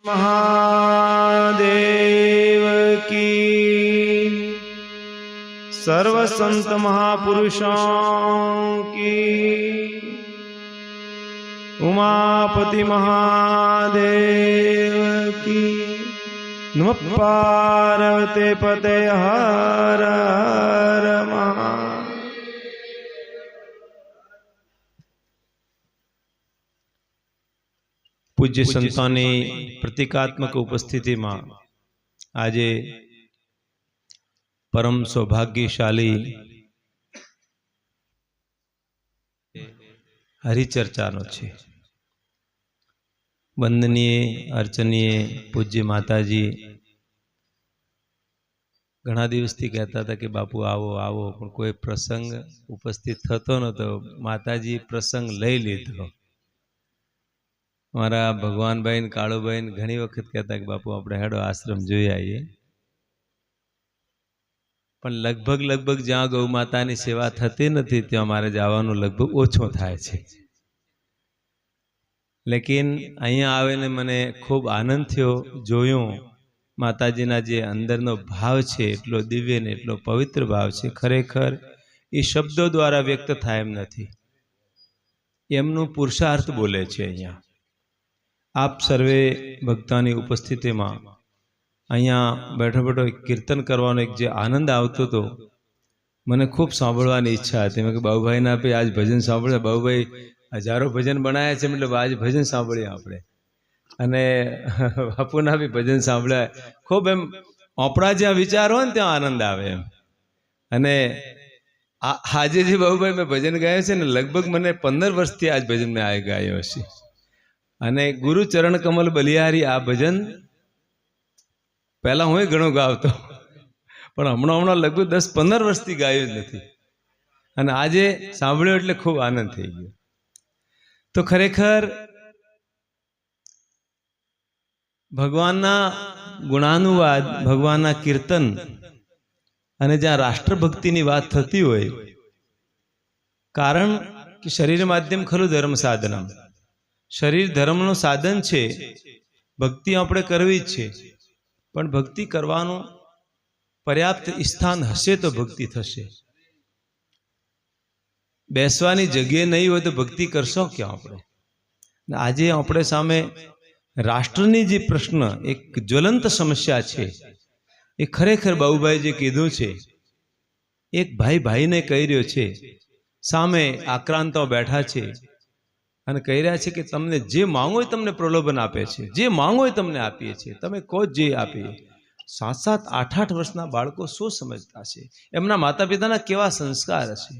महादेव की सर्व संत महापुरुषों की उमापति महादेव की नमः पार्वती पते हर हर महादेव। पूज्य संतों प्रतीकात्मक उपस्थिति में आज परम सौभाग्यशाली हरिचर्चा नो छे। वंदनीय अर्चनीय पूज्य माताजी घणा दिवसथी कहता था कि बापू आवो आवो, पण कोई प्रसंग उपस्थित थतो नतो। माताजी प्रसंग लई लीधो। मारा भगवान भाई काळू भाई घणी वखत कहता कि बापू आपणे हेडो आश्रम जोई आवीए, पण लगभग ज्यां गौ मातानी सेवा थती नथी त्यां मारे जवानुं लगभग ओछो थाय छे। लेकिन अहींया आवीने मने खूब आनंद थयो। जोयुं माताजीना जे अंदरनो भाव छे एटलो दिव्य ने एटलो पवित्र भाव छे, खरेखर ए शब्दों द्वारा व्यक्त थाय एम नथी। एमनुं पुरुषार्थ बोले छे। अहींया आप सर्वे भक्तों उपस्थिति में अहींया बैठो बैठो कीर्तन करवानो एक जे आनंद आवतो तो मने खूब सांभळवानी इच्छा थी। मैं बाबूभाई ना पे आज भजन सांभळ्या। बाबूभाई हजारों भजन बनाया छे, मतलब आज भजन सांभळीए आपणे। अने बापूना भी भजन सांभळ्या। खूब एम आपणा ज्यां विचार होय ने त्यां आनंद आवे एम। अने आजे जे बाबूभाई मैं भजन गायो छे ने लगभग मने 15 वर्षथी आज भजन में आए गायो हशे। अने गुरु चरण कमल बलियारी आ भजन पहला हुए घणो गावतो, पण हमणा लगभग 10-15 वर्षथी गायो ज नथी। अने आजे सांभळ्यो एटले खूब आनंद थई गयो। तो खरेखर भगवानना गुणानुवाद, भगवानना कीर्तन अने ज्यां राष्ट्रभक्तिनी वात थती होय, कारण कि शरीर माध्यम खरु धर्म साधनम। शरीर धर्मનું સાધન છે। ભક્તિ આપણે કરવી જ છે, પણ ભક્તિ કરવાનું પર્યાપ્ત સ્થાન હશે તો ભક્તિ થશે। બેસવાની જગ્યા નહીં હોય તો ભક્તિ કરશો ક્યાં આપણે? આજે આપણે સામે રાષ્ટ્રની જે પ્રશ્ન એક જ્વલંત સમસ્યા છે, એ ખરેખર બાબુભાઈ જે કીધું છે, એક ભાઈ ભાઈને કહી રહ્યો છે, સામે આક્રાંતો બેઠા છે અને કહી રહ્યા છે કે તમને જે માંગો એ તમને પ્રલોભન આપે છે, જે માંગો એ તમને આપીએ છીએ, તમે કહો જે આપીએ। 7-7, 8-8 વર્ષના બાળકો શું સમજતા છે? એમના માતા પિતાના કેવા સંસ્કાર હશે?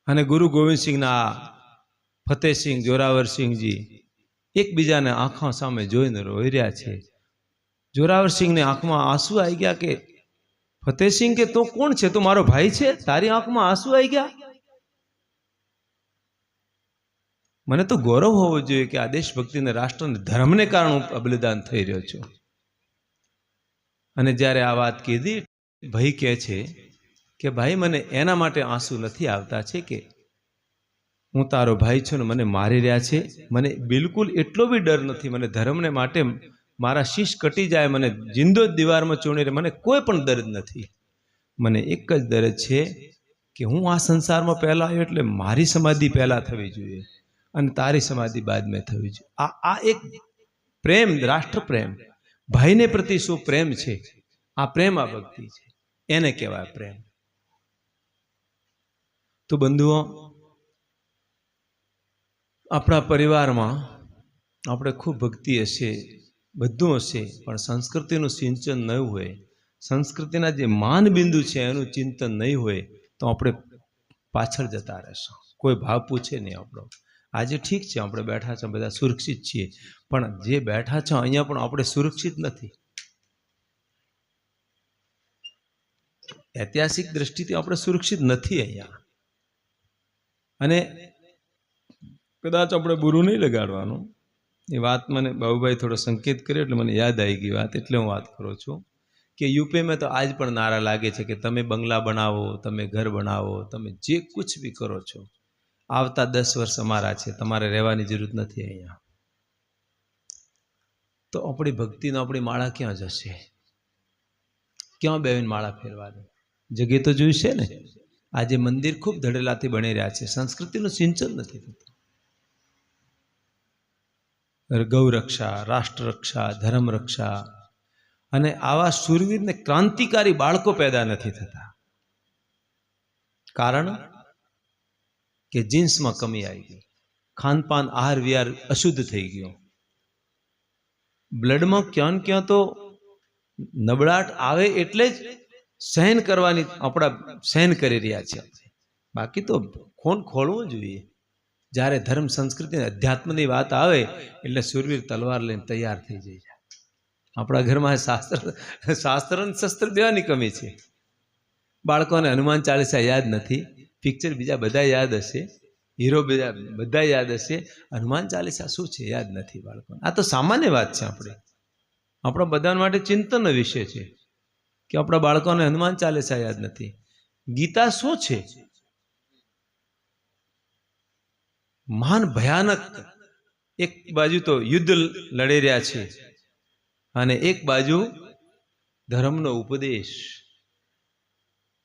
અને ગુરુ ગોવિંદસિંહના ફતેહસિંહ, જોરાવરસિંહજી એકબીજાને આંખો સામે જોઈને રોઈ રહ્યા છે। જોરાવરસિંહની આંખમાં આંસુ આવી ગયા કે ફતેહસિંહ કે તું કોણ છે? તું મારો ભાઈ છે? તારી આંખમાં આંસુ આવી ગયા? મને તો ગૌરવ હોવો જોઈએ કે આ દેશભક્તિને, રાષ્ટ્રને, ધર્મને કારણે હું બલિદાન થઈ રહ્યો છું। અને જ્યારે આ વાત કીધી, ભાઈ કહે છે કે ભાઈ મને એના માટે આંસુ નથી આવતા છે કે હું તારો ભાઈ છું ને મને મારી રહ્યા છે। મને બિલકુલ એટલો બી ડર નથી। મને ધર્મને માટે મારા શીશ કટી જાય, મને જિંદો જ દીવારમાં ચોણી રહે, મને કોઈ પણ દર્દ નથી। મને એક જ દર્દ છે કે હું આ સંસારમાં પહેલા આવ્યો એટલે મારી સમાધિ પહેલા થવી જોઈએ અને તારી સમાધિ બાદ में થવી જોઈએ। આ એક પ્રેમ, રાષ્ટ્ર પ્રેમ, ભાઈને પ્રતિ શું પ્રેમ છે, આ પ્રેમ, આ ભક્તિ છે, એને કહેવાય પ્રેમ। તો બંધુઓ, આપણા પરિવારમાં આપણે ખૂબ ભક્તિ હશે, બધું હશે, પણ સંસ્કૃતિનું સિંચન ન હોય, સંસ્કૃતિના જે માન બિંદુ છે એનું ચિંતન નહીં હોય તો આપણે પાછળ જતા રહેશું। કોઈ ભાવ પૂછે નહીં આપણો। આજે ઠીક છે આપણે બેઠા છે, બધા સુરક્ષિત છીએ, પણ જે બેઠા છે અહીંયા પણ આપણે સુરક્ષિત નથી। ઐતિહાસિક દ્રષ્ટિથી આપણે સુરક્ષિત નથી અહીંયા। અને કદાચ આપણે બુરું નહીં લગાડવાનું, એ વાત મને બાબુભાઈ થોડો સંકેત કર્યો એટલે મને યાદ આવી ગઈ વાત, એટલે હું વાત કરું છું કે यूपीમાં તો આજ પણ નારા લાગે છે કે તમે બંગલા બનાવો, તમે ઘર બનાવો, તમે જે કુછ બી કરો છો, આવતા 10 વર્ષ અમારા છે, તમારે રહેવાની જરૂર નથી અહીંયા। તો આપણી ભક્તિનો આપણી માળા ક્યાં જશે? ક્યાં બેહીને માળા ફેરવાની? જગ્યાએ તો જોયું છે ને. આજે મંદિર ખૂબ ધડેલાથી બની રહ્યા છે, સંસ્કૃતિનું સિંચન નથી થતું. ગૌ રક્ષા, રાષ્ટ્ર રક્ષા, ધર્મ રક્ષા, અને આવા શૂરવીર ને ક્રાંતિકારી બાળકો પેદા નથી થતા. કારણ કે જીન્સમાં કમી આવી ગઈ, ખાનપાન આહાર વિહાર અશુદ્ધ થઈ ગયો, બ્લડમાં ક્યાં ક્યાં તો નબળાટ આવે એટલે જ સહન કરવાની આપણા સહન કરી રહ્યા છે. બાકી તો ખૂન ખોલવું જોઈએ. જ્યારે ધર્મ સંસ્કૃતિ અધ્યાત્મની વાત આવે એટલે સુરવીર તલવાર લઈને તૈયાર થઈ જાય. આપણા ઘરમાં શાસ્ત્ર અને શસ્ત્ર બેવાની કમી છે. બાળકોને હનુમાન ચાલીસા યાદ નથી, પિક્ચર બીજા બધા યાદ હશે, હીરો બીજા બધા યાદ હશે, હનુમાન ચાલીસા શું છે યાદ નથી બાળકોને. આ તો સામાન્ય વાત છે. આપણા બધા માટે ચિંતનનો વિષય છે કે આપણા બાળકોને હનુમાન ચાલીસા યાદ નથી. ગીતા શું છે? મહાન ભયાનક. એક બાજુ તો યુદ્ધ લડી રહ્યા છે અને એક બાજુ ધર્મનો ઉપદેશ,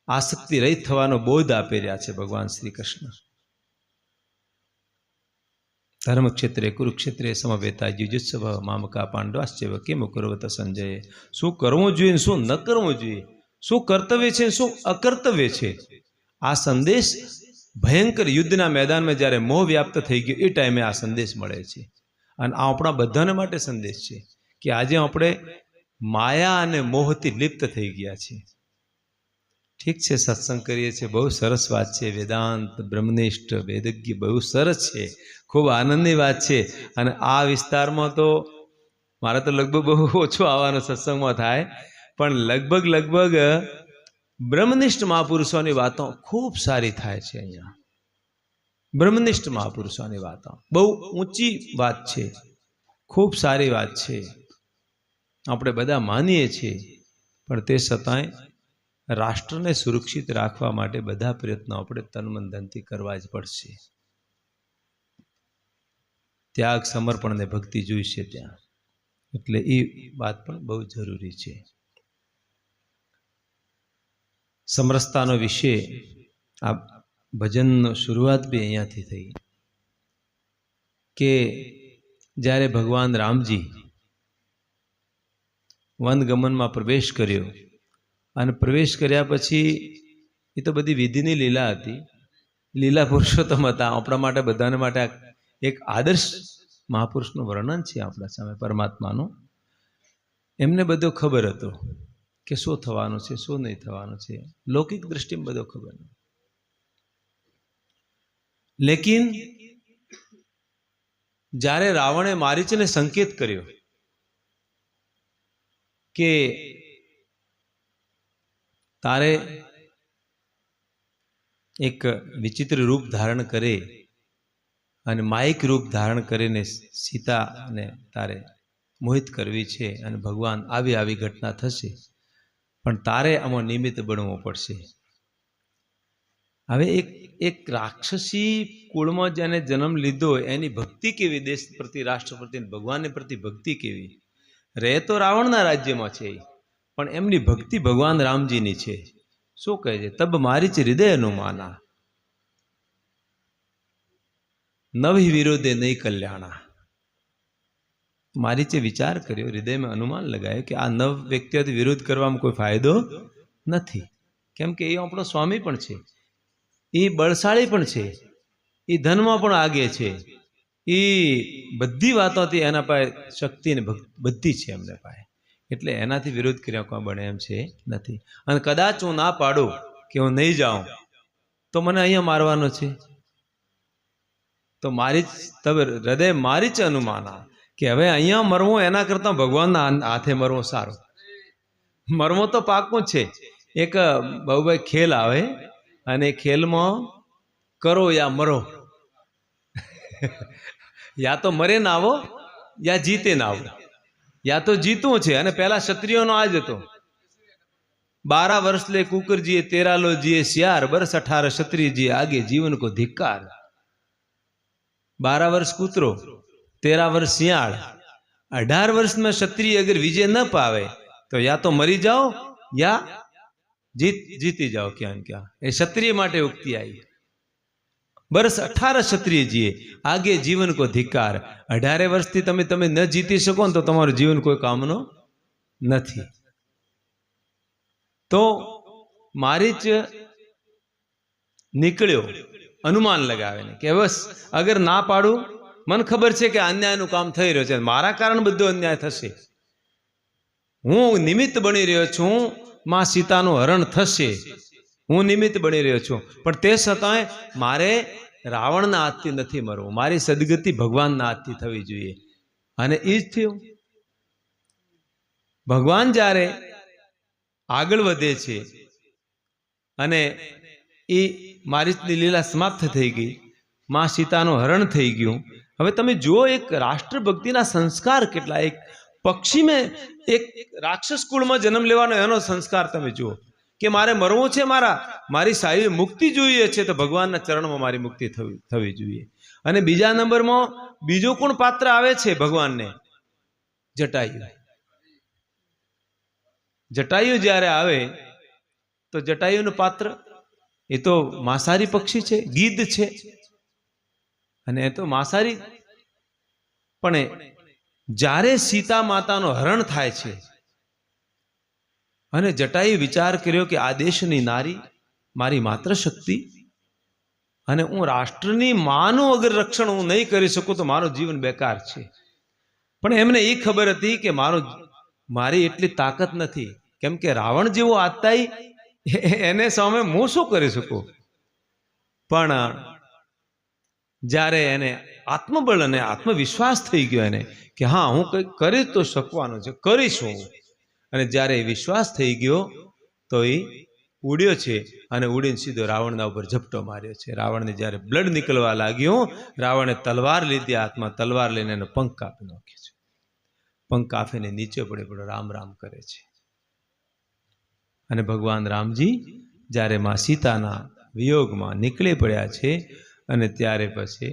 આસક્તિ રહિત થવાનો બોધ આપી રહ્યા છે ભગવાન શ્રી કૃષ્ણ. ધર્મ ક્ષેત્રે કુરુક્ષેત્રે સમવેતા યુજુત્સવ મામકા પાંડવાશ્ચૈવ કિમ કુર્વત સંજય. શું કરવું જોઈએ, શું ન કરવું જોઈએ, શું કર્તવ્ય છે, શું અકર્તવ્ય છે, આ સંદેશ ભયંકર યુદ્ધના મેદાનમાં જ્યારે મોહ વ્યાપ્ત થઈ ગયો એ ટાઈમે આ સંદેશ મળે છે. અને આ આપણા બધાને માટે સંદેશ છે કે આજે આપણે માયા અને મોહથી લિપ્ત થઈ ગયા છીએ. ઠીક છે, સત્સંગ કરીએ છીએ, બહુ સરસ વાત છે. વેદાંત, બ્રહ્મનિષ્ઠ, વેદજ્ઞ બહુ સરસ છે, ખૂબ આનંદની વાત છે. અને આ વિસ્તારમાં તો મારે તો લગભગ બહુ ઓછો આવવાનો સત્સંગમાં થાય, પણ લગભગ બ્રહ્મનિષ્ઠ મહાપુરુષોની વાતો ખૂબ સારી થાય છે અહીંયા. બ્રહ્મનિષ્ઠ મહાપુરુષોની વાતો બહુ ઊંચી વાત છે, ખૂબ સારી વાત છે. આપણે બધા માનીએ છીએ, પણ તે છતાંય રાષ્ટ્રને સુરક્ષિત રાખવા માટે બધા પ્રયત્નો આપણે તન મન ધનથી કરવા જ પડશે. ત્યાગ, સમર્પણ ને ભક્તિ જોઈશે ત્યાં. એટલે એ વાત પણ બહુ જરૂરી છે. સમરસતાનો વિષય, આ ભજનનો શરૂઆત બી અહીંયાથી થઈ કે જ્યારે ભગવાન રામજી વનગમનમાં પ્રવેશ કર્યો અને પ્રવેશ કર્યા પછી એ તો બધી વિધિની લીલા હતી, લીલા પુરુષોત્તમ હતા. આપણા માટે બધાને માટે એક આદર્શ મહાપુરુષનું વર્ણન છે આપણા સામે પરમાત્માનું. એમને બધો ખબર હતો કે શું થવાનું છે, શું નહીં થવાનું છે, લૌકિક દ્રષ્ટિમાં બધો ખબર નહીં. લેકિન જ્યારે રાવણે મારીચને સંકેત કર્યો કે તારે એક વિચિત્ર રૂપ ધારણ કરે અને માયિક રૂપ ધારણ કરીને સીતાને તારે મોહિત કરવી છે અને ભગવાન આવી ઘટના થશે, પણ તારે આમાં નિમિત્ત બનવું પડશે. હવે એક રાક્ષસી કુળમાં જેને જન્મ લીધો એની ભક્તિ કેવી, દેશ પ્રતિ, રાષ્ટ્ર પ્રતિ, ભગવાનની પ્રતિ ભક્તિ કેવી. રહે તો રાવણના રાજ્યમાં છે, પણ એમની ભક્તિ ભગવાન રામજીની છે. શું કહે છે? તબ મારીચ હૃદયનું માના, નવી વિરોધે નહીં કલ્યાણા. મારીચે વિચાર કર્યો, હૃદયમાં અનુમાન લગાવ્યો કે આ નવ વ્યક્તિઓથી વિરોધ કરવામાં કોઈ ફાયદો નથી, કેમ કે એ આપણો સ્વામી પણ છે, એ બળશાળી પણ છે, એ ધનમાં પણ આગે છે, એ બધી વાતોથી એના પાસે શક્તિ ને બધી છે એમને પાસે, એટલે એનાથી વિરોધ કર્યા કોઈ બને એમ છે નથી. અને કદાચ હું ના પાડું કે હું નહીં જાઉં તો મને અહીંયા મારવાનો છે, તો મારી તબ હૃદય મારી જ અનુમાના કે હવે અહીંયા મરવું એના કરતાં ભગવાનના હાથે મરવું સારું. મરવું તો પાકું છે. એક બહુભાઈ ખેલ આવે અને ખેલમાં કરો યા મરો, યા તો મરે ના આવો યા જીતે ના આવો, યા તો જીતવું છે. અને પેલા ક્ષત્રિયોનો આ જ હતો, 12 વર્ષ લે કુકરજીએ 13 લો જીએ શિયાર, બરસ 18 ક્ષત્રિયજી આગે જીવન કો ધિક્કાર. 12 વર્ષ કૂતરો, 13 વર્ષ શિયાળ, 18 वर्ष में क्षत्रिय अगर विजय न पावे तो या तो मरी जाओ या जीती जाओ क्या न क्या। ये क्षत्रिय माटे उक्ति आई। वर्ष 18 क्षत्रिय जीए आगे जीवन को धिक्कार। 18 वर्ष थी तमे तमे न जीती सको तो तमारू जीवन कोई कामनो नहीं। तो मारीच निकळ्यो अनुमान लगावे कि बस अगर ना पाड़ू मन खबर है कि अन्यायनु काम थई रह्यो छे, मारा कारण बधो अन्याय थशे, हूँ निमित्त बनी रह्यो छूं, मां सीतानु हरण थशे, हूँ निमित्त बनी रह्यो छूं, पण ते छतांय मारे रावणना हाथथी नथी मरवुं, मारी सदगति भगवानना हाथथी थवी जोईए। अने ई ज थयुं। भगवान ज्यारे आगळ वधे छे अने ई मारीचनी लीला समाप्त थई गई, मां सीतानुं हरण थई गयुं। हवे तमे जुओ एक राष्ट्रभक्तिना संस्कार केटला। एक पक्षी में एक राक्षस कुल में जन्म लेवानो एनो संस्कार तमे जुओ कि मारे मरवुं छे, मारी सारी मुक्ति जोईए छे तो भगवानना चरणमां मारी मुक्ति थवी जोईए। अने बीजा नंबर में बीजो कोण पात्र आवे छे भगवानने? जटायु। जटायु ज्यारे आवे तो जटायुनु पात्र ए तो मांसाहारी पक्षी छे, गीध छे, अने ए तो मांसाहारी, पण ज्यारे सीता मातानो हरण थाय छे अने जटायु विचार कर्यो कि आ देशनी नारी मारी मात्र शक्ति अने हूँ राष्ट्रनी मानु अगर रक्षण हूँ नहीं करी सकूं तो मारो जीवन बेकार छे। पण एमने ए खबर हती कि मारी एटली ताकत नथी, केम के रावण जेवो आताई एने सामे हूँ शुं करी सकूं। पण ज्यारे एने आत्मबल अने आत्मविश्वास थई गयो एने कि हाँ हूँ कई करी तो शकवानो छे, करीश हूँ। अने ज्यारे विश्वास थई गयो तो ई उड्यो छे अने उड़ीने सीधो रावणना उपर झपटो मार्यो छे। रावणने ज्यारे ब्लड निकलवा लाग्युं, रावणे तलवार लीधी हाथमां, तलवार लईने एनो पंख कापी नाख्यो छे। पंख कापीने नीचे पड़े राम राम करे छे। अने भगवान रामजी ज्यारे मां सीताना वियोगमां निकळी पड्या छे अने त्यारे पछी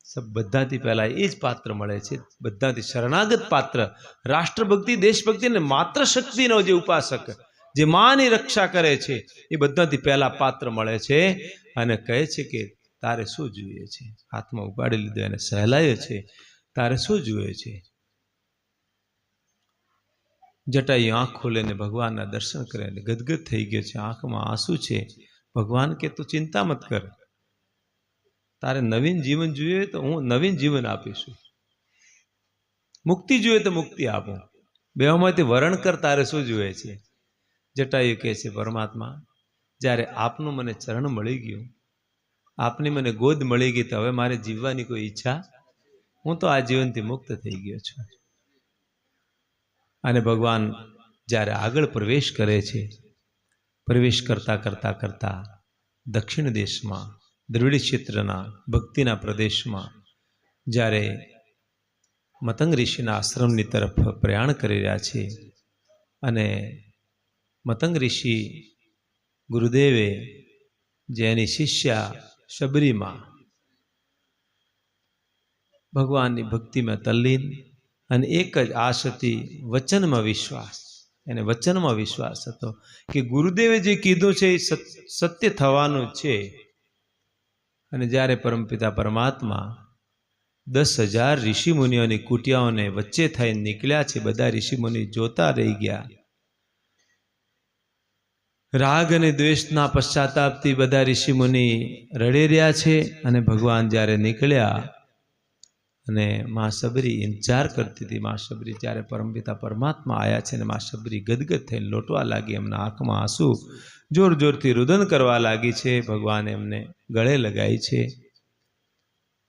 सब बधाथी पहला ए ज पात्र मळे छे, बधाथी शरणागत पात्र, राष्ट्रभक्ति देशभक्ति ने मात्र शक्तिनो जे उपासक, जे मानी रक्षा करे छे, ए बधाथी पहला पात्र मळे छे अने कहे छे कि तारे शुं जोईए छे। हाथमां उपाड़ी लीधो अने सहलायो छे, तारे शुं जोईए छे। जटायु आँख खोलीने भगवानना दर्शन करे, गदगद थई गयो छे, आँखमां आंसू छे। भगवान के तू चिंता मत कर, तारे नवीन जीवन जोईए तो हूँ नवीन जीवन आपीशुं, मुक्ति जोईए तो मुक्ति आपो, बेमांथी वरण कर, तारे शुं जोईए छे। जटायु कहे छे परमात्मा ज्यारे आपनुं मने चरण मळी गयुं, आपनी मने गोद मळी गई तो हवे मारे जीववानी कोई ईच्छा, हूँ तो आ जीवनथी मुक्त थई गयो छुं। अने भगवान ज्यारे आगळ प्रवेश करे छे, प्रवेश करता करता करता दक्षिण देश में द्रविड़ क्षेत्रना भक्तिना प्रदेश में ज्यारे मतंग ऋषिना आश्रमनी तरफ प्रयाण करी रह्या छे अने मतंग ऋषि गुरुदेवे जेनी शिष्या शबरी मां भगवाननी भक्ति में तल्लीन अने एक ज आश हती वचन में विश्वास। एने वचन में विश्वास हतो कि गुरुदेवे जे कीधुं छे सत्य थवानुं छे। अने ज्यारे परमपिता परमात्मा 10,000 ऋषि मुनिओनी कुटियाओने वच्चे थई निकळ्या छे, बधा ऋषि मुनि जोता रही गया। राग अने द्वेषना पश्चातापथी बधा ऋषि मुनि रड़ी रह्या छे अने भगवान ज्यारे निकळ्या अने मां शबरी इंतजार करती थी। मां शबरी ज्यारे परमपिता परमात्मा आया छे ने मां शबरी गदगद थईने लोटवा लागी, एमना आंखमां आंसू जोर जोरथी रुदन करवा लागी छे। भगवान एमने गळे लगाई छे,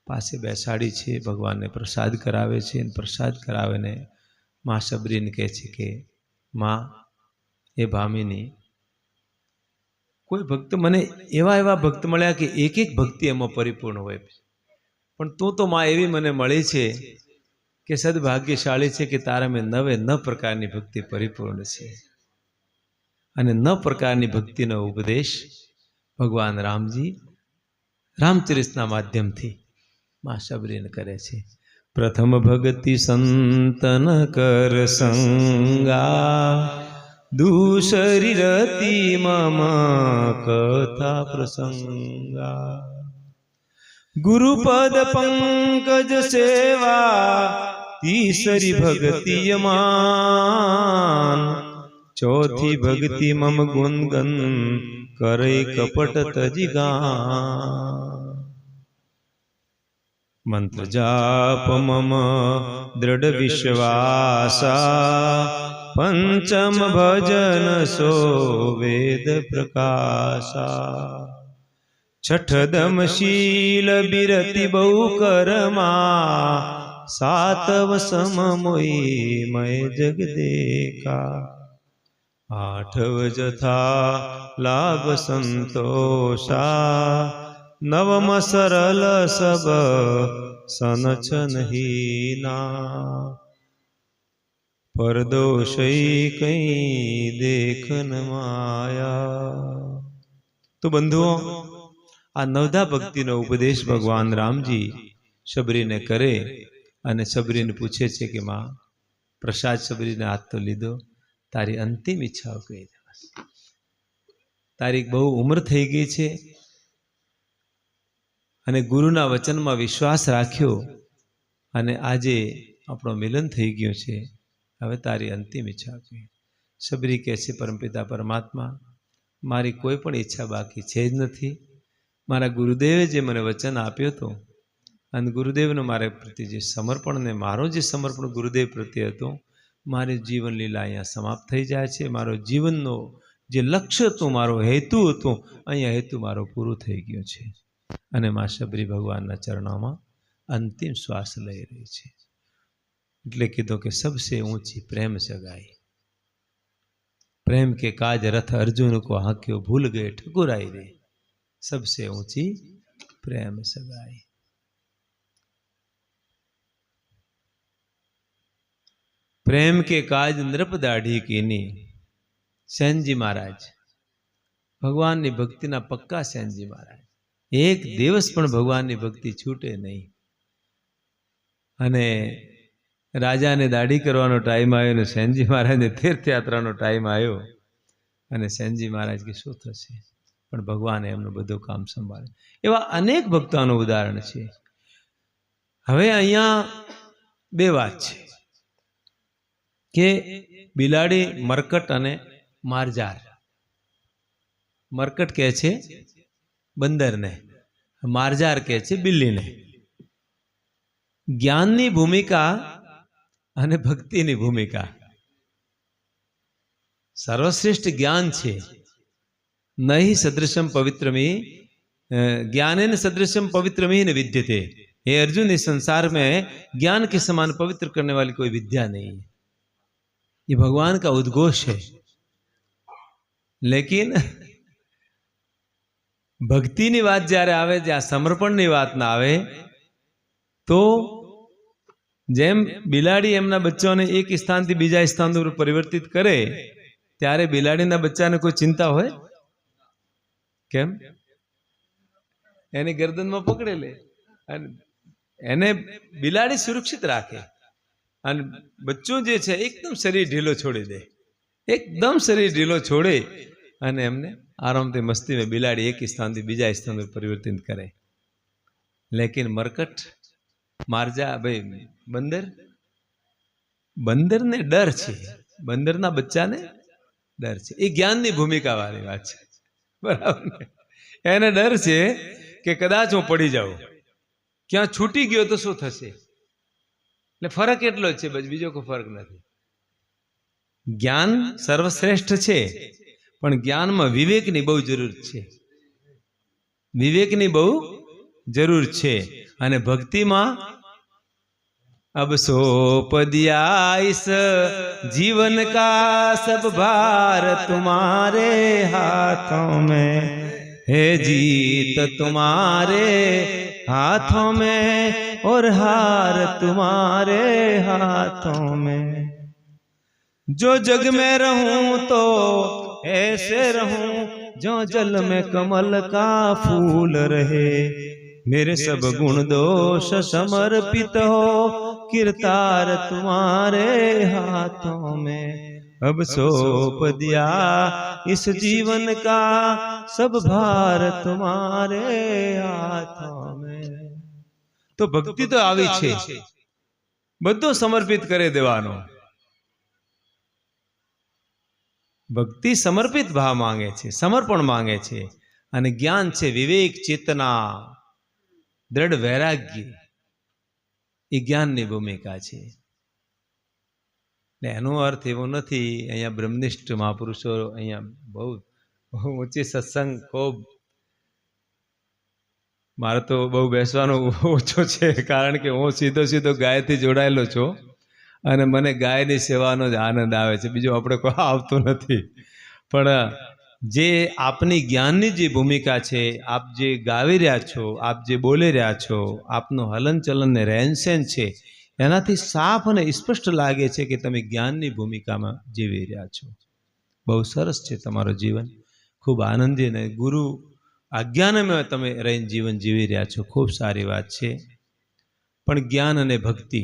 पासे बेसाड़ी छे, भगवान ने प्रसाद करावे छे। प्रसाद करावीने मां शबरीने कहे छे कि मां ए भामिनी कोई भक्त मने एवा एवा भक्त मळ्या कि एक एक भक्ति एमां परिपूर्ण होय, पण तू तो मां एवी मने मळी छे कि सद्भाग्यशाળી छे कि तारा में 9 प्रकारनी भक्ति परिपूर्ण छे। अने 9 प्रकारनी भक्तिनो उपदेश भगवान रामजी रामचरितना माध्यमथी मां शबरीने करे छे। प्रथम भक्ति संतन कर संगा, दूसरी रति मम कथा प्रसंगा। गुरुपद पंकज सेवा, तीसरी भक्ति यमान, चौथी भक्ति मम गुणगन करे कपट तजिगा। मंत्र जाप मम दृढ़ विश्वासा, पंचम भजन सो वेद प्रकाशा। छठदम शील बिरति बहु करमा, सातव सम मोई मय जग देखा। आठव जथा लाभ संतोषा, नवम सरल सब सनचन हीना। परदोषै कई देखन माया। तो बंधुओं, आ नवधा भक्ति नो उपदेश भगवान रामजी शबरी ने करे અને શબરીને પૂછે છે કે માં, પ્રસાદ શબરીને હાથ તો લીધો, તારી અંતિમ ઈચ્છાઓ કઈ છે? તારી બહુ ઉંમર થઈ ગઈ છે અને ગુરુના વચનમાં વિશ્વાસ રાખ્યો અને આજે આપણો મિલન થઈ ગયો છે, હવે તારી અંતિમ ઈચ્છા કઈ? શબરી કહે છે, પરમપિતા પરમાત્મા, મારી કોઈ પણ ઈચ્છા બાકી છે જ નથી. મારા ગુરુદેવે જે મને વચન આપ્યો હતો અને ગુરુદેવનો મારા પ્રત્યે જે સમર્પણ ને મારો જે સમર્પણ ગુરુદેવ પ્રત્યે હતો, મારી જીવન લીલા અહીંયા સમાપ્ત થઈ જાય છે. મારો જીવનનો જે લક્ષ્ય હતું, મારો હેતુ હતો, અહીંયા હેતુ મારો પૂરો થઈ ગયો છે. અને મા શબરી ભગવાનના ચરણોમાં અંતિમ શ્વાસ લઈ રહી છે. એટલે કીધું કે સબસે ઊંચી પ્રેમ સગાઈ, प्रेम के काज रथ अर्जुन को हाक्यो, भूल गए ठकुराई रे, सबसे ऊंची प्रेम सगाई। प्रेम के काज नृप दाढ़ी कीनी, सेनजी महाराज भगवान नी भक्ति ना पक्का सेनजी महाराज, एक दिवस पण भगवान नी भक्ति छूटे नहीं। अने राजा ने दाढ़ी करवानो टाइम आयो ने सेनजी महाराज ने तीर्थ यात्रानो टाइम आयो अने सेनजी महाराज के शुं थशे, पण भगवाने एमनुं बधुं काम संभाळे। एवा अनेक भक्तोनुं उदाहरण छे। हवे अहींया बे वात छे के बिलाड़ी मरकट अने मारजार। मरकट कहे छे बंदर ने, मारजार कहे छे बिल्ली ने। ज्ञाननी भूमिका अने भक्तिनी भूमिका। सर्वश्रेष्ठ ज्ञान छे, नहि सदृशम पवित्रमी ज्ञानेन सदृशम पवित्रमी न विद्यते। हे अर्जुन, इस संसार में ज्ञान के समान पवित्र करने वाली कोई विद्या नहीं है। ये भगवान का उद्घोष है। लेकिन भक्ति नी बात ज्यारे आवे, ज्यां समर्पण नी बात ना आवे, तो जेम बिलाड़ी एमना बच्चोने एक स्थान थी बीजा स्थान पर परिवर्तित करे, त्यारे बिलाड़ीना बच्चाने कोई चिंता होय? केम? एनी गर्दन में पकड़े ले अने एने बिलाड़ी सुरक्षित राखे अने बच्चों जे छे एकदम शरीर ढीलो छोड़ी दे, एकदम शरीर ढीलो छोड़े अने एमने आरामथी मस्ती में बिलाड़ी एक स्थान थी बीजा स्थान पर परिवर्तित करे। लेकिन मरकट मारजा भाई बंदर, बंदर ने डर छे, बंदर ना बच्चा ने डर छे। ए ज्ञान नी भूमिका वाली बात छे, बराबर ने? एने डर छे के कदाच हूँ पड़ी जाऊं, क्या छूटी गयो तो शू थशे। એટલે ફરક એટલો જ છે, બસ બીજો કોઈ ફરક નથી। જ્ઞાન સર્વશ્રેષ્ઠ છે, પણ જ્ઞાનમાં વિવેકની બહુ જરૂર છે, વિવેકની બહુ જરૂર છે। અને ભક્તિમાં अब सौंप दिया इस जीवन का सब भार तुम्हारे हाथों में, है जीत तुम्हारे हाथों में और हार तुम्हारे हाथों में। जो जग में रहूं तो ऐसे रहूं जो जल में कमल का फूल रहे, मेरे सब गुण दोष समर्पित हो किरतार तुम्हारे हाथों में, अब सौंप दिया इस जीवन का सब भार तुम्हारे हाथों में। तो भक्ति तो આવી છે, બધું સમર્પિત કરી દેવાનો। ભક્તિ સમર્પિત ભાવ માંગે છે, સમર્પણ માંગે છે। અને જ્ઞાન છે વિવેક, ચેતના, દ્રઢ વૈરાગ્ય, એ જ્ઞાનની ભૂમિકા છે। એનો અર્થ એવો નથી, અહીંયા બ્રહ્મનિષ્ઠ મહાપુરુષો અહીંયા બહુ ઊંચી સત્સંગ ખૂબ, મારે તો બહુ બેસવાનો ઓછો છે, કારણ કે હું સીધો સીધો ગાયથી જોડાયેલો છું અને મને ગાયની સેવાનો જ આનંદ આવે છે, બીજું આપણે કોઈ આવતું નથી। પણ જે આપની જ્ઞાનની જે ભૂમિકા છે, આપ જે ગાવી રહ્યા છો, આપ જે બોલી રહ્યા છો, આપનું હલનચલન ને રહેનસહેન છે, એનાથી સાફ અને સ્પષ્ટ લાગે છે કે તમે જ્ઞાનની ભૂમિકામાં જીવી રહ્યા છો। બહુ સરસ છે તમારું જીવન, ખૂબ આનંદી અને ગુરુ આજ્ઞાનમાં તમે રહીને જીવન જીવી રહ્યા છો, ખૂબ સારી વાત છે। પણ જ્ઞાન અને ભક્તિ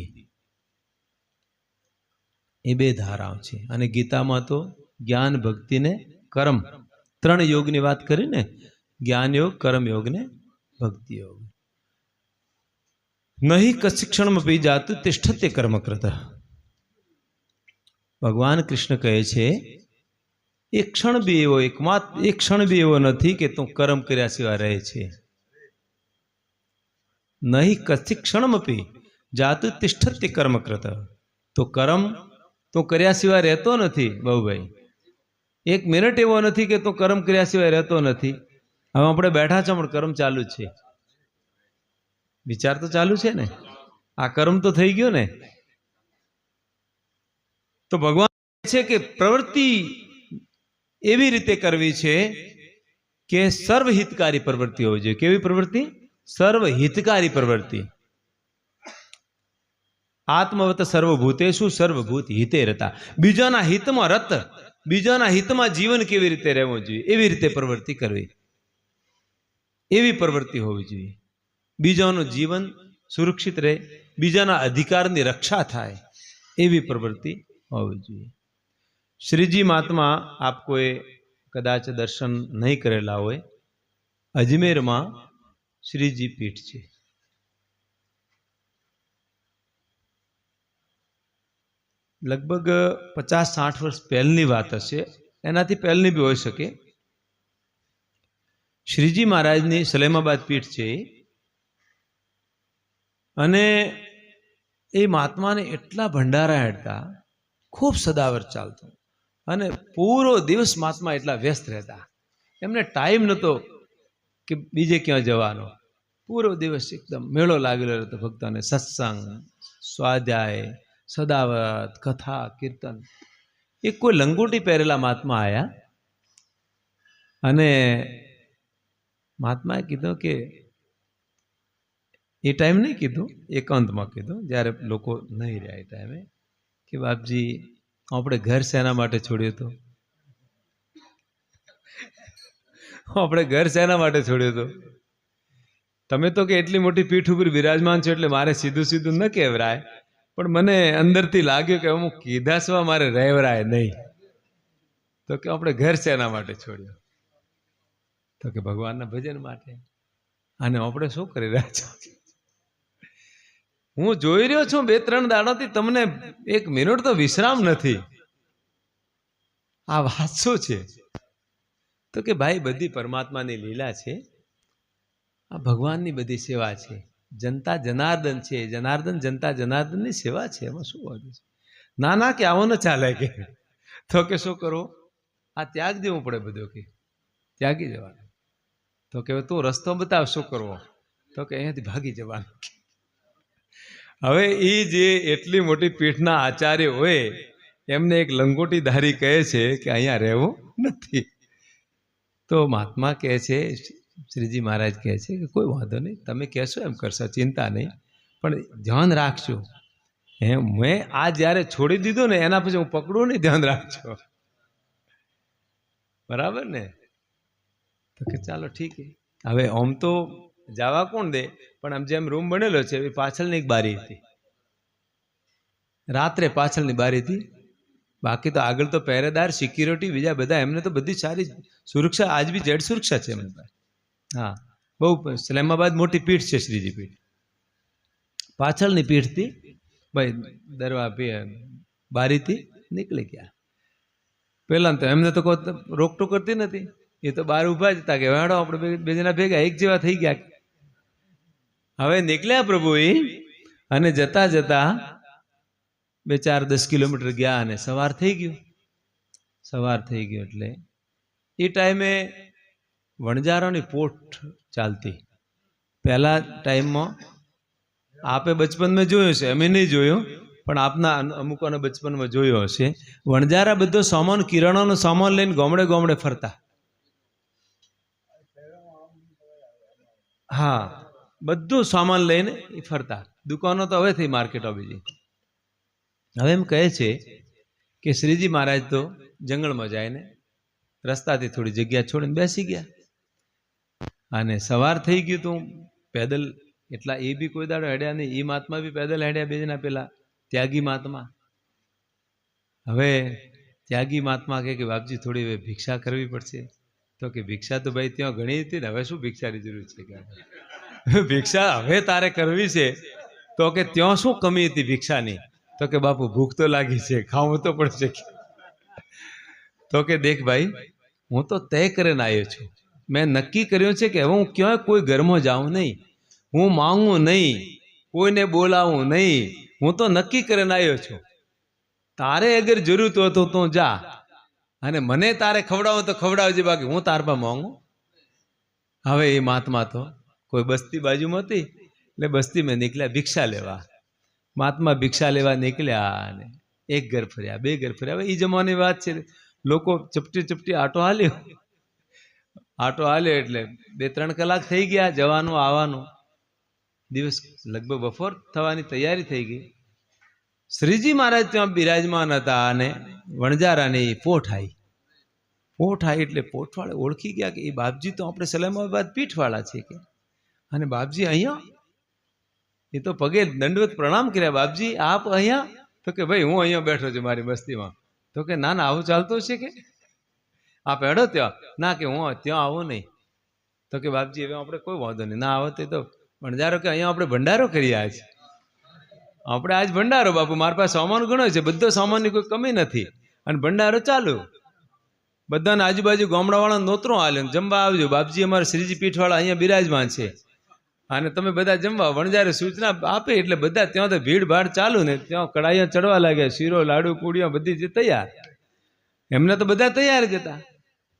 એ બે ધારાઓ છે। અને ગીતામાં તો જ્ઞાન, ભક્તિ ને કર્મ, ત્રણ યોગની વાત કરી ને, જ્ઞાન યોગ, કર્મ યોગ ને ભક્તિ યોગ। નહીં કશી ક્ષણમાં પી જાતું તિષ્ઠતે કર્મકૃત। ભગવાન કૃષ્ણ કહે છે એક ક્ષણ બી એવો, એક ક્ષણ બી એવો નથી કે તું કર્મ કર્યા સિવાય રહે છે। નહીં કશી ક્ષણમાં પી જાતું તિષ્ઠતે કર્મકૃત। તો કર્મ તું કર્યા સિવાય રહેતો નથી બાબુભાઈ, એક મિનિટ એવો નથી કે તું કર્મ કર્યા સિવાય રહેતો નથી। હવે આપણે બેઠા છો પણ કર્મ ચાલુ જ છે, વિચાર તો ચાલુ છે ને, આ કર્મ તો થઈ ગયો ને। તો ભગવાન છે કે પ્રવૃત્તિ એવી રીતે કરવી છે કે સર્વહિતકારી પ્રવૃત્તિ હોવી જોઈએ। કેવી પ્રવૃત્તિ? સર્વહિતકારી પ્રવૃત્તિ। આત્મવત સર્વભૂતેષુ સર્વભૂત હિતે રતા। બીજાના હિતમાં રત, બીજાના હિતમાં જીવન કેવી રીતે રહેવું જોઈએ એવી રીતે પ્રવૃત્તિ કરવી, એવી પ્રવૃત્તિ હોવી જોઈએ। બીજાનું જીવન સુરક્ષિત રહે, બીજાના અધિકારની રક્ષા થાય એવી પ્રવૃત્તિ હોવી જોઈએ। શ્રીજી મહાત્મા આપ કોઈ કદાચ દર્શન નહીં કરેલા હોય, અજમેરમાં શ્રીજી પીઠ છે। લગભગ 50-60 વર્ષ પહેલની વાત હશે, એનાથી પહેલની બી હોઈ શકે। શ્રીજી મહારાજની સલેમાબાદ પીઠ છે અને એ મહાત્માને એટલા ભંડારા હેડતા, ખૂબ સદાવર ચાલતો અને પૂરો દિવસ મહાત્મા એટલા વ્યસ્ત રહેતા, એમને ટાઈમ નહોતો કે બીજે ક્યાં જવાનો। પૂરો દિવસ એકદમ મેળો લાગેલો રહેતો ભક્તોને, સત્સંગ, સ્વાધ્યાય, સદાવત, કથા, કીર્તન। એક કોઈ લંગોટી પહેરેલા મહાત્મા આવ્યા અને મહાત્માએ કીધું કે, એ ટાઈમ નહીં કીધું, એકાંતમાં કીધું, જ્યારે લોકો નહીં રહ્યા એ ટાઈમે, કે બાપજી આપણે ઘર શેના માટે છોડ્યું હતું? આપણે ઘર શેના માટે છોડ્યું હતું? તમે તો કે એટલી મોટી પીઠ ઉપર બિરાજમાન છો એટલે મારે સીધું સીધું ન કહેવરાય, પણ મને અંદરથી લાગ્યું કે હું કીધા સિવાય મારે રહેવરાય નહીં। તો કે આપણે ઘર શેના માટે છોડ્યું? તો કે ભગવાનના ભજન માટે। અને આપણે શું કરી રહ્યા છો? હું જોઈ રહ્યો છું 2-3 દાડાથી તમને એક મિનિટ તો વિશ્રામ નથી। આ વાત શું છે? તો કે ભાઈ બધી પરમાત્માની લીલા છે, આ ભગવાનની બધી સેવા છે, જનતા જનાર્દન છે, જનાર્દન જનતા જનાર્દનની સેવા છે, એમાં શું વાંધો છે? ના ના કે આવો ન ચાલે કે, તો કે શું કરવો? આ ત્યાગ દેવું પડે બધું, કે ત્યાગી જવાનું। તો કે તું રસ્તો બતાવ, શું કરવો? તો કે અહીંયાથી ભાગી જવાનું। હવે એ જે એટલી મોટી પીઠના આચાર્ય હોય એમને એક લંગોટીધારી કહે છે કે અહીંયા રહેવું નથી। તો મહાત્મા કહે છે, શ્રીજી મહારાજ કહે છે કે કોઈ વાંધો નહીં, તમે કહેશો એમ કરશો, ચિંતા નહીં, પણ ધ્યાન રાખજો, મેં આ જ્યારે છોડી દીધું ને એના પછી હું પકડું નહીં, ધ્યાન રાખજો, બરાબર ને? તો કે ચાલો ઠીક છે। હવે આમ તો જવા કોણ દે, પણ આમ જેમ રૂમ બનેલો છે એ પાછળની એક બારી હતી, રાત્રે પાછળની બારીથી, બાકી તો આગળ તો પહેરેદાર સિક્યુરિટી બીજા બધા, એમને તો બધી સારી સુરક્ષા, આજ બી જેડ સુરક્ષા છે એમની પાસે. હા, બહુ ઇસ્લામાબાદ મોટી પીઠ છે, શ્રીજી પીઠ. પાછળની પીઠથી ભાઈ બારીથી નીકળી ગયા. પેલા તો એમને તો કોઈ રોકટોક કરતી નથી, એ તો બહાર ઊભા જ હતા કે હેડો આપણે બે જણા ભેગા એક જેવા થઈ ગયા. હવે નીકળ્યા પ્રભુ એ, અને જતા જતા 2-4-10 કિલોમીટર ગયા અને સવાર થઈ ગયું. સવાર થઈ ગયું એટલે એ ટાઈમે વણજારાની પોઠ ચાલતી. પહેલા ટાઈમમાં આપે બચપનમાં જોયું છે, અમે નહીં જોયું, પણ આપના અમુકોને બચપનમાં જોયો હશે. વણજારા બધો સામાન, કિરાણાનો સામાન લઈને ગામડે ગામડે ફરતા. હા, બધું સામાન લઈને ફરતા. દુકાનો તો હવે થઈ માર્કેટો બીજી. હવે એમ કહે છે કે શ્રીજી મહારાજ તો જંગલમાં જાય ને રસ્તાથી થોડી જગ્યા છોડીને બેસી ગયા. અને સવાર થઈ ગયું તું પેદલ, એટલા એ બી કોઈ દાડો હેડ્યા નહીં. એ મહાત્મા બી પેદલ હેડ્યા, બે જણા પેલા ત્યાગી મહાત્મા. હવે ત્યાગી મહાત્મા કે બાપજી થોડી હવે ભિક્ષા કરવી પડશે. તો કે ભિક્ષા તો ભાઈ ત્યાં ઘણી હતી ને, હવે શું ભિક્ષાની જરૂર છે? કે ભિક્ષા હવે તારે કરવી છે તો કે ત્યાં શું કમી હતી ભિક્ષાની? તો કે બાપુ ભૂખ તો લાગી છે, ખાવું તો પડશે. તો કે દેખ ભાઈ, હું તો તય કરીને આવ્યો છું. મેં નક્કી કર્યું છે કે હવે હું ક્યાંય કોઈ ઘરમાં જાઉં નહીં, હું માંગું નહીં, કોઈને બોલાવું નહીં. હું તો નક્કી કરીને આવ્યો છું. તારે અગર જરૂર હોય તો તું જા, અને મને તારે ખવડાવો તો ખવડાવજે, બાકી હું તાર પર માંગું. હવે એ મહાત્મા તો કોઈ બસ્તી બાજુમાં હતી એટલે બસ્તીમાં નીકળ્યા ભિક્ષા લેવા. મહાત્મા ભિક્ષા લેવા નીકળ્યા અને એક ઘર ફર્યા, બે ઘર ફર્યા. હવે એ જમાની વાત છે, લોકો ચપટી ચપટી આટો હાલ્યો. આટો હાલ્યો એટલે 2-3 કલાક થઈ ગયા જવાનું આવવાનું. દિવસ લગભગ બપોર થવાની તૈયારી થઈ ગઈ. શ્રીજી મહારાજ ત્યાં બિરાજમાન હતા અને વણજારાની પોઠ આવી. પોઠ આવી એટલે પોઠવાળા ઓળખી ગયા કે એ બાપજી તો આપણે સલામાબાદ પીઠવાળા છે કે. અને બાપજી અહીંયા? એ તો પગે દંડવત પ્રણામ કર્યા. બાપજી આપ અહીંયા? તો કે ભાઈ હું અહીંયા બેઠો છું મારી બસ્તીમાં. તો કે ના ના, આવું ચાલતું છે કે આપ હેડો ત્યાં? ના કે હું ત્યાં આવું નહીં. તો કે બાપજી હવે આપણે કોઈ વાંધો નહીં, ના આવો તો વણજારો કે અહીંયા આપણે ભંડારો કરીએ આજ. આપણે આજ ભંડારો બાપુ, મારી પાસે સામાન ઘણો છે, બધો સામાનની કોઈ કમી નથી, અને ભંડારો ચાલુ. બધાને આજુબાજુ ગામડાવાળા નોતરો હાલ્યો, જમવા આવજો, બાપજી અમારા શ્રીજી પીઠવાળા અહીંયા બિરાજમાન છે અને તમે બધા જમવા. વણજારે સૂચના આપે એટલે બધા ત્યાં તો ભીડ ભાડ ચાલુ ને ત્યાં કડાઈઓ ચડવા લાગ્યા, શીરો લાડુ પૂડીઓ બધી જે તૈયાર. એમને તો બધા તૈયાર જ હતા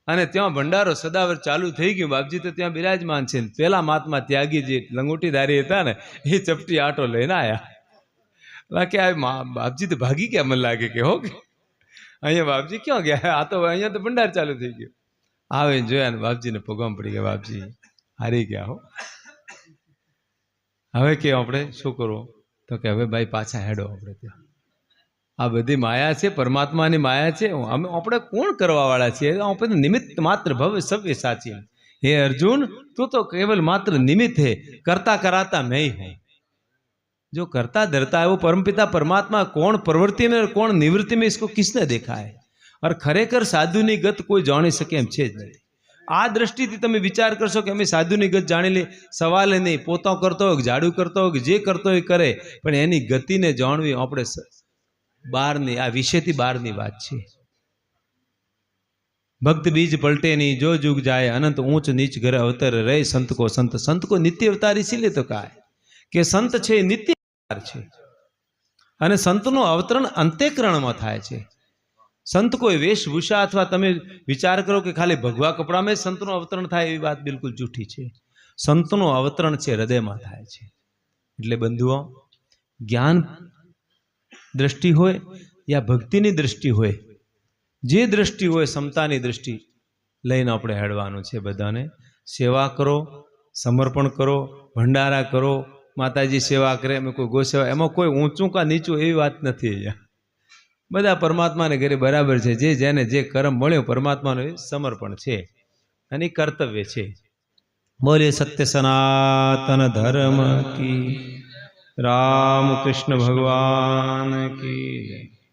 અને ત્યાં ભંડારો સદાવર ચાલુ થઈ ગયું. બાપજી તો ત્યાં બિરાજમાન છે. પેલા મહાત્મા ત્યાગી જે લંગોટીધારી હતા ને, એ ચપટી આટો લઈને આવ્યા. બાકી આ બાપજી તો ભાગી ગયા મને લાગે કે, હો કે અહીંયા બાપજી ક્યાં ગયા? આ તો અહીંયા તો ભંડાર ચાલુ થઈ ગયો. આવે જોયા ને બાપજીને પગમાં પડી ગયા, બાપજી હારી ગયા હો. હવે કે આપણે શું કરવું? તો કે હવે ભાઈ પાછા હેડો આપણે ત્યાં. આ બધી માયા છે, પરમાત્માની માયા છે. આપણે કોણ કરવા વાળા છીએ? આપણે નિમિત્ત માત્ર, ભવ્ય સવ્ય સાચી. હે અર્જુન, તું તો કેવલ માત્ર નિમિત્ત है, करता कराता मैं ही हूँ. जो करता धरता है वो परमपिता परमात्मा कौन प्रवृत्ति में और कौन निवृत्ति में, इसको किसने देखा है? और खरेखर साधुની ગત કોઈ જાણી શકે એમ છે જ નથી. આ દ્રષ્ટિથી તમે વિચાર કરશો કે અમે સાધુની ગત જાણી લે, સવાલ નહીં. પોતો કરતો હોય, ઝાડુ કરતો હોય, જે કરતો હોય કરે, પણ એની ગતિને જાણવી આપણે બહારની, આ વિષયથી બહારની વાત છે. भक्त बीज पलटे नहीं, जो जुग जाए अनंत ऊंच नीच घर अवतर रहे संत को संत. संत को नित्य अवतार इसीलिए तो कहा है कि संत છે નિત્ય અવતાર છે, અને સંતનું અવતરણ અંતેકરણમાં થાય છે. સંત કોઈ વેશભૂષા અથવા તમે વિચાર કરો કે ખાલી ભગવા કપડામાં સંતનું અવતરણ થાય, એવી વાત બિલકુલ જૂઠી છે. સંતનું અવતરણ છે હૃદયમાં થાય છે. એટલે બંધુઓ, જ્ઞાન દ્રષ્ટિ હોય યા ભક્તિની દ્રષ્ટિ હોય, જે દ્રષ્ટિ હોય સમતાની દ્રષ્ટિ લઈને આપણે હેડવાનું છે. બધાને સેવા કરો, સમર્પણ કરો, ભંડારા કરો, માતાજી સેવા કરે, અમે કોઈ ગો સેવા, એમાં કોઈ ઊંચું કા નીચું એવી વાત નથી. અહીંયા બધા પરમાત્માને ઘરે બરાબર છે. જે જેને જે કર્મ મળ્યો પરમાત્માનું સમર્પણ છે અને કર્તવ્ય છે. બોલે સત્ય સનાતન ધર્મ કી. राम कृष्ण भगवान की जय।